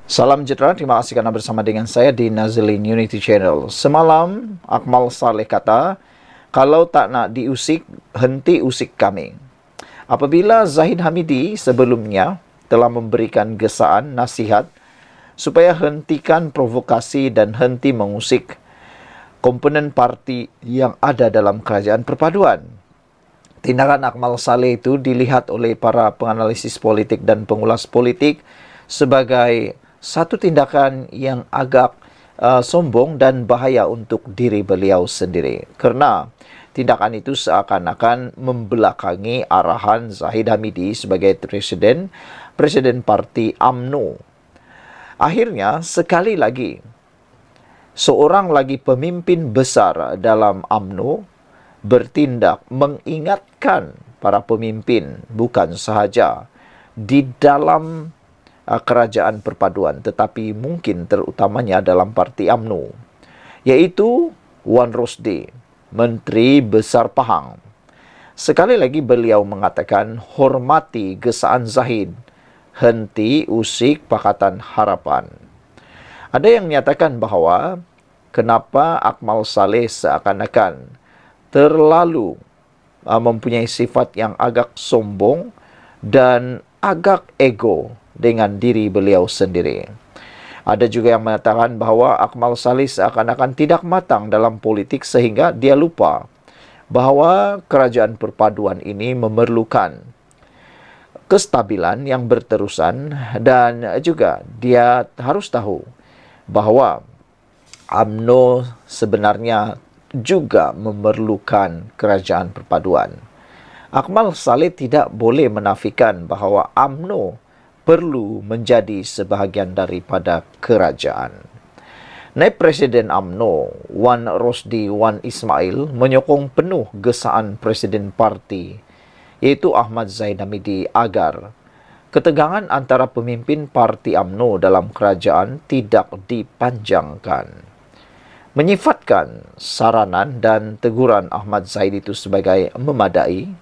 Salam sejahtera, terima kasih karena bersama dengan saya di Nazlin Unity Channel. Semalam, Akmal Saleh kata, kalau tak nak diusik, henti usik kami. Apabila Zahid Hamidi sebelumnya telah memberikan gesaan nasihat supaya hentikan provokasi dan henti mengusik komponen parti yang ada dalam kerajaan perpaduan. Tindakan Akmal Saleh itu dilihat oleh para penganalisis politik dan pengulas politik sebagai satu tindakan yang agak sombong dan bahaya untuk diri beliau sendiri. Kerana tindakan itu seakan-akan membelakangi arahan Zahid Hamidi sebagai Presiden Parti UMNO. Akhirnya, sekali lagi, seorang lagi pemimpin besar dalam UMNO bertindak mengingatkan para pemimpin bukan sahaja di dalam kerajaan perpaduan tetapi mungkin terutamanya dalam parti UMNO, iaitu Wan Rosdi, Menteri Besar Pahang. Sekali lagi beliau mengatakan hormati gesaan Zahid, henti usik Pakatan Harapan. Ada yang menyatakan bahawa kenapa Akmal Saleh seakan-akan terlalu mempunyai sifat yang agak sombong dan agak ego dengan diri beliau sendiri. Ada juga yang mengatakan bahawa Akmal Saleh seakan-akan tidak matang dalam politik sehingga dia lupa bahawa kerajaan perpaduan ini memerlukan kestabilan yang berterusan dan juga dia harus tahu bahawa UMNO sebenarnya juga memerlukan kerajaan perpaduan. Akmal Saleh tidak boleh menafikan bahawa UMNO perlu menjadi sebahagian daripada kerajaan. Naib Presiden UMNO, Wan Rosdi Wan Ismail, menyokong penuh gesaan Presiden Parti, iaitu Ahmad Zahid Hamidi, agar ketegangan antara pemimpin Parti UMNO dalam kerajaan tidak dipanjangkan. Menyifatkan saranan dan teguran Ahmad Zahid itu sebagai memadai,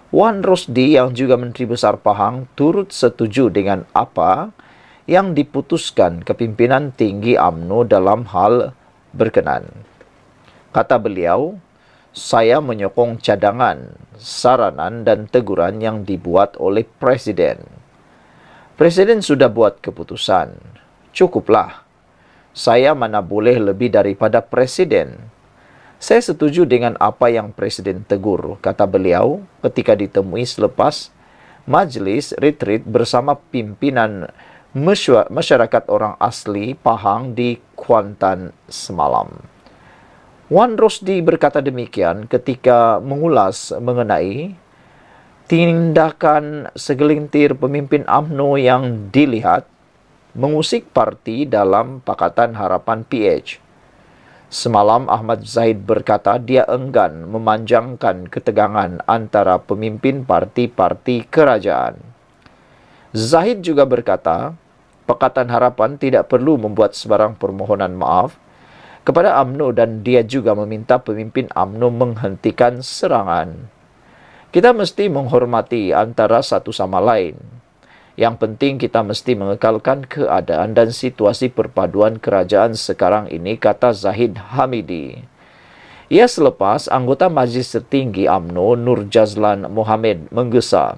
Wan Rosdi yang juga Menteri Besar Pahang turut setuju dengan apa yang diputuskan kepimpinan tinggi UMNO dalam hal berkenan. Kata beliau, saya menyokong cadangan, saranan dan teguran yang dibuat oleh Presiden. Presiden sudah buat keputusan. Cukuplah. Saya mana boleh lebih daripada Presiden. Saya setuju dengan apa yang Presiden tegur, kata beliau ketika ditemui selepas majlis retreat bersama pimpinan masyarakat orang asli Pahang di Kuantan semalam. Wan Rosdi berkata demikian ketika mengulas mengenai tindakan segelintir pemimpin UMNO yang dilihat mengusik parti dalam Pakatan Harapan PH. Semalam Ahmad Zahid berkata dia enggan memanjangkan ketegangan antara pemimpin parti-parti kerajaan. Zahid juga berkata, Pakatan Harapan tidak perlu membuat sebarang permohonan maaf kepada UMNO dan dia juga meminta pemimpin UMNO menghentikan serangan. Kita mesti menghormati antara satu sama lain. Yang penting kita mesti mengekalkan keadaan dan situasi perpaduan kerajaan sekarang ini, kata Zahid Hamidi. Ia selepas anggota Majlis Tertinggi UMNO Nur Jazlan Mohamed menggesa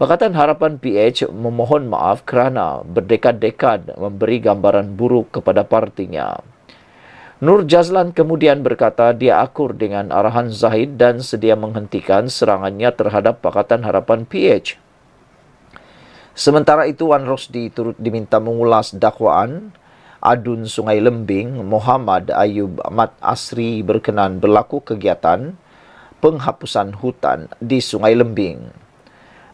Pakatan Harapan PH memohon maaf kerana berdekad-dekad memberi gambaran buruk kepada partinya. Nur Jazlan kemudian berkata dia akur dengan arahan Zahid dan sedia menghentikan serangannya terhadap Pakatan Harapan PH. Sementara itu, Wan Rosdi turut diminta mengulas dakwaan Adun Sungai Lembing Muhammad Ayub Ahmad Asri berkenan berlaku kegiatan penghapusan hutan di Sungai Lembing.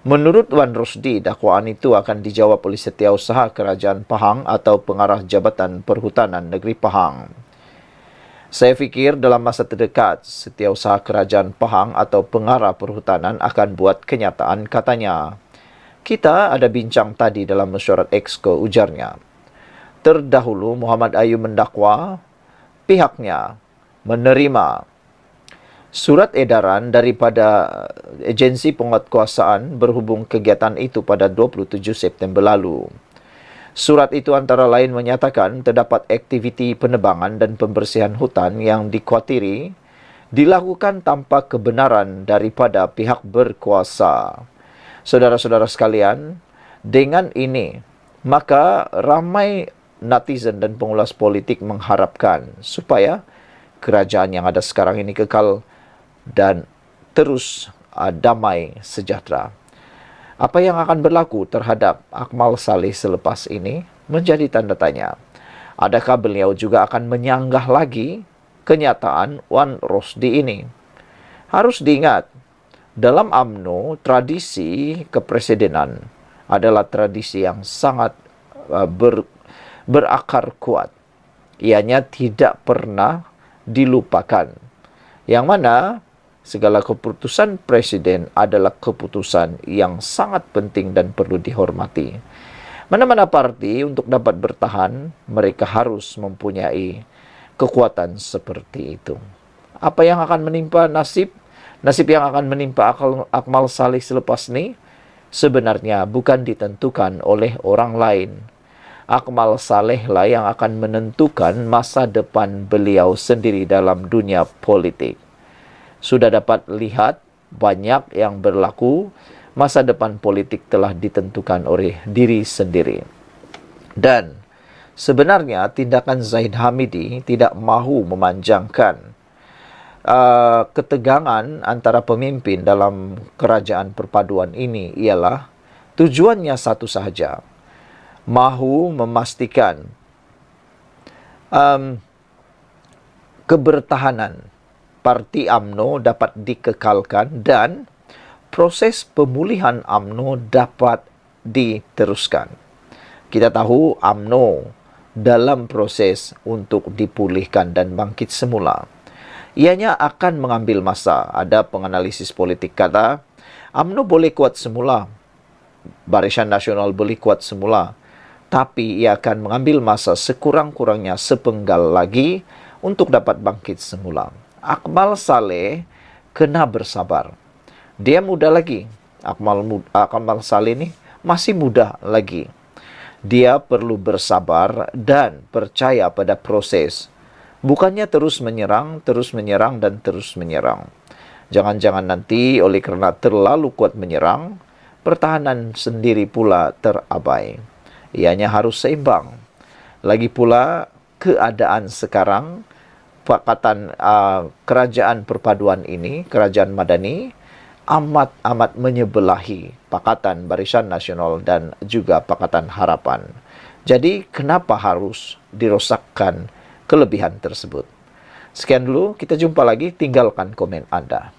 Menurut Wan Rosdi, dakwaan itu akan dijawab oleh Setiausaha Kerajaan Pahang atau Pengarah Jabatan Perhutanan Negeri Pahang. Saya fikir dalam masa terdekat, Setiausaha Kerajaan Pahang atau Pengarah Perhutanan akan buat kenyataan, katanya. Kita ada bincang tadi dalam mesyuarat Exco, ujarnya. Terdahulu Muhammad Ayub mendakwa pihaknya menerima surat edaran daripada agensi penguatkuasaan berhubung kegiatan itu pada 27 September lalu. Surat itu antara lain menyatakan terdapat aktiviti penebangan dan pembersihan hutan yang dikhawatiri dilakukan tanpa kebenaran daripada pihak berkuasa. Saudara-saudara sekalian, dengan ini, maka ramai netizen dan pengulas politik mengharapkan supaya kerajaan yang ada sekarang ini kekal dan terus damai sejahtera. Apa yang akan berlaku terhadap Akmal Saleh selepas ini menjadi tanda tanya. Adakah beliau juga akan menyanggah lagi kenyataan Wan Rosdi ini? Harus diingat, dalam UMNO, tradisi kepresidenan adalah tradisi yang sangat berakar kuat. Ianya tidak pernah dilupakan. Yang mana segala keputusan presiden adalah keputusan yang sangat penting dan perlu dihormati. Mana-mana parti untuk dapat bertahan, mereka harus mempunyai kekuatan seperti itu. Apa yang akan menimpa nasib yang akan menimpa Akmal Saleh selepas ini sebenarnya bukan ditentukan oleh orang lain. Akmal Saleh lah yang akan menentukan masa depan beliau sendiri dalam dunia politik. Sudah dapat lihat banyak yang berlaku, masa depan politik telah ditentukan oleh diri sendiri. Dan sebenarnya tindakan Zahid Hamidi tidak mahu memanjangkan ketegangan antara pemimpin dalam kerajaan perpaduan ini ialah tujuannya satu sahaja, mahu memastikan kebertahanan parti UMNO dapat dikekalkan dan proses pemulihan UMNO dapat diteruskan. Kita tahu UMNO dalam proses untuk dipulihkan dan bangkit semula. Ianya akan mengambil masa. Ada penganalisis politik kata, UMNO boleh kuat semula, Barisan Nasional boleh kuat semula, tapi ia akan mengambil masa sekurang-kurangnya sepenggal lagi untuk dapat bangkit semula. Akmal Saleh kena bersabar. Dia muda lagi. Akmal Saleh ini masih muda lagi. Dia perlu bersabar dan percaya pada proses. Bukannya terus menyerang, dan terus menyerang. Jangan-jangan nanti oleh kerana terlalu kuat menyerang, pertahanan sendiri pula terabai. Ianya harus seimbang. Lagi pula keadaan sekarang, Pakatan kerajaan perpaduan ini, kerajaan Madani, amat menyebelahi Pakatan Barisan Nasional dan juga Pakatan Harapan. Jadi, kenapa harus dirosakkan kelebihan tersebut? Sekian dulu, kita jumpa lagi, tinggalkan komen Anda.